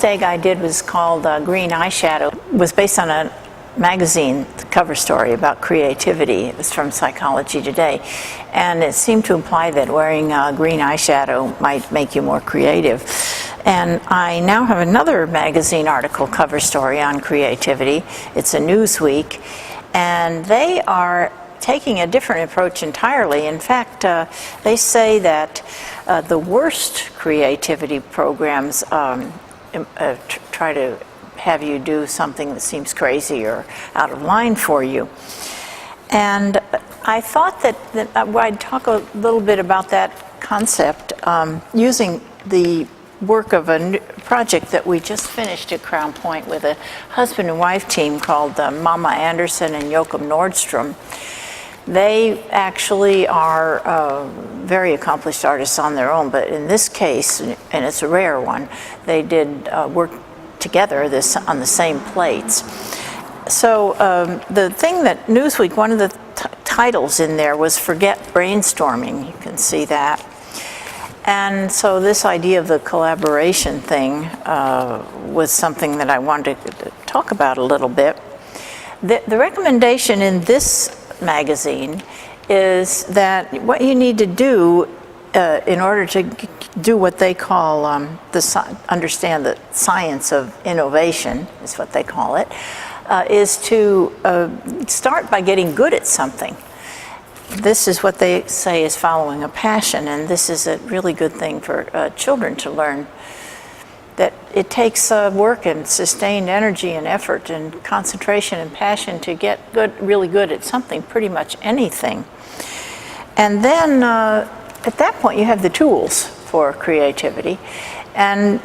egg I did was called Green Eyeshadow. It was based on a magazine cover story about creativity. It was from Psychology Today, and it seemed to imply that wearing green eyeshadow might make you more creative. And I now have another magazine article cover story on creativity. It's a Newsweek, and they are taking a different approach entirely. In fact, they say that the worst creativity programs try to have you do something that seems crazy or out of line for you. And I thought that I'd talk a little bit about that concept using the work of a project that we just finished at Crown Point with a husband and wife team called Mama Andersson and Jockum Nordstrom. They actually are very accomplished artists on their own, but in this case, and it's a rare one, they did work together on the same plates. So the thing that Newsweek, one of the titles in there was Forget Brainstorming. You can see that. And so this idea of the collaboration thing was something that I wanted to talk about a little bit. The recommendation in this magazine is that what you need to do in order to do what they call understand the science of innovation, is what they call it, is to start by getting good at something. This is what they say is following a passion, and this is a really good thing for children to learn, that it takes work and sustained energy and effort and concentration and passion to get really good at something, pretty much anything. And then at that point you have the tools for creativity, and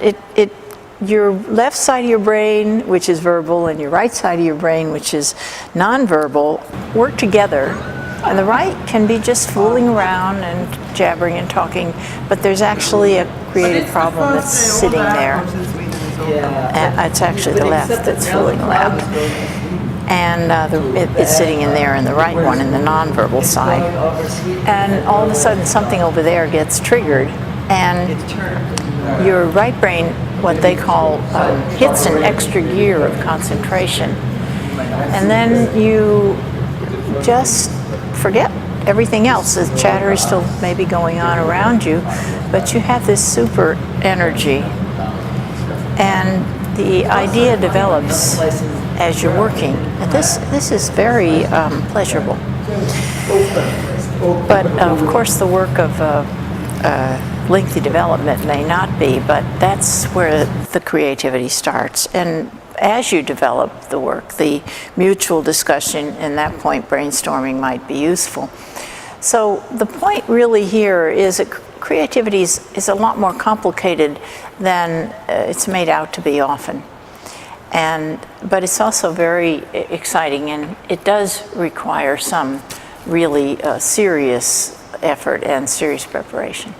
your left side of your brain, which is verbal, and your right side of your brain, which is nonverbal, work together. And the right can be just fooling around and jabbering and talking, but there's actually a creative problem that's sitting there. And it's actually the left that's fooling around. And it's sitting in there in the right one, in the nonverbal side. And all of a sudden something over there gets triggered, and your right brain, what they call, hits an extra gear of concentration. And then you just forget everything else. The chatter is still maybe going on around you, but you have this super energy, and the idea develops as you're working. And this is very pleasurable. But of course the work of lengthy development may not be, but that's where the creativity starts. And as you develop the work, the mutual discussion, and that point brainstorming might be useful. So the point really here is that creativity is a lot more complicated than it's made out to be often. But it's also very exciting, and it does require some really serious effort and serious preparation.